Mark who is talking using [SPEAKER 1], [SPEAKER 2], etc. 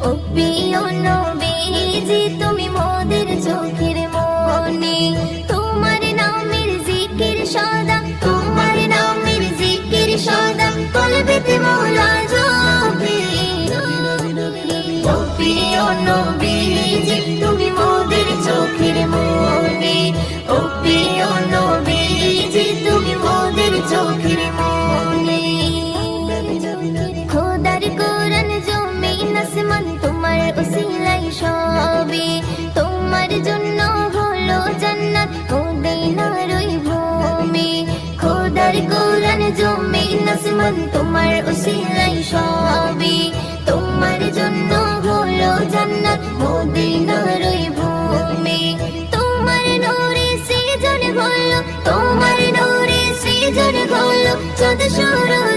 [SPEAKER 1] ও প্রিয় নবীজি তুমি মোদের চোখের মনি, তোমার নামের জিকির সদা, তোমার নামের জিকির সদা কলবেতে মওলা জপে। ও প্রিয় নবীজি তুমি মোদের চোখের মনি, ও প্রিয় নবীজি তুমি মোদের চোখের মনি। খোদার কোরআন জমিন আসমান তোমার উসিলাই সবে, তোমার জন্য হলো জান্নাত মদিনার ওই ভূমি। খোদার কোরআন জমিন আসমান তোমার উসিলাই সবে, তোমার জন্য হলো জান্নাত মদিনার ওই ভূমি। তোমার নূরে সৃজন হলো, তোমার নূরে সৃজন হলো চাঁদ সূরজ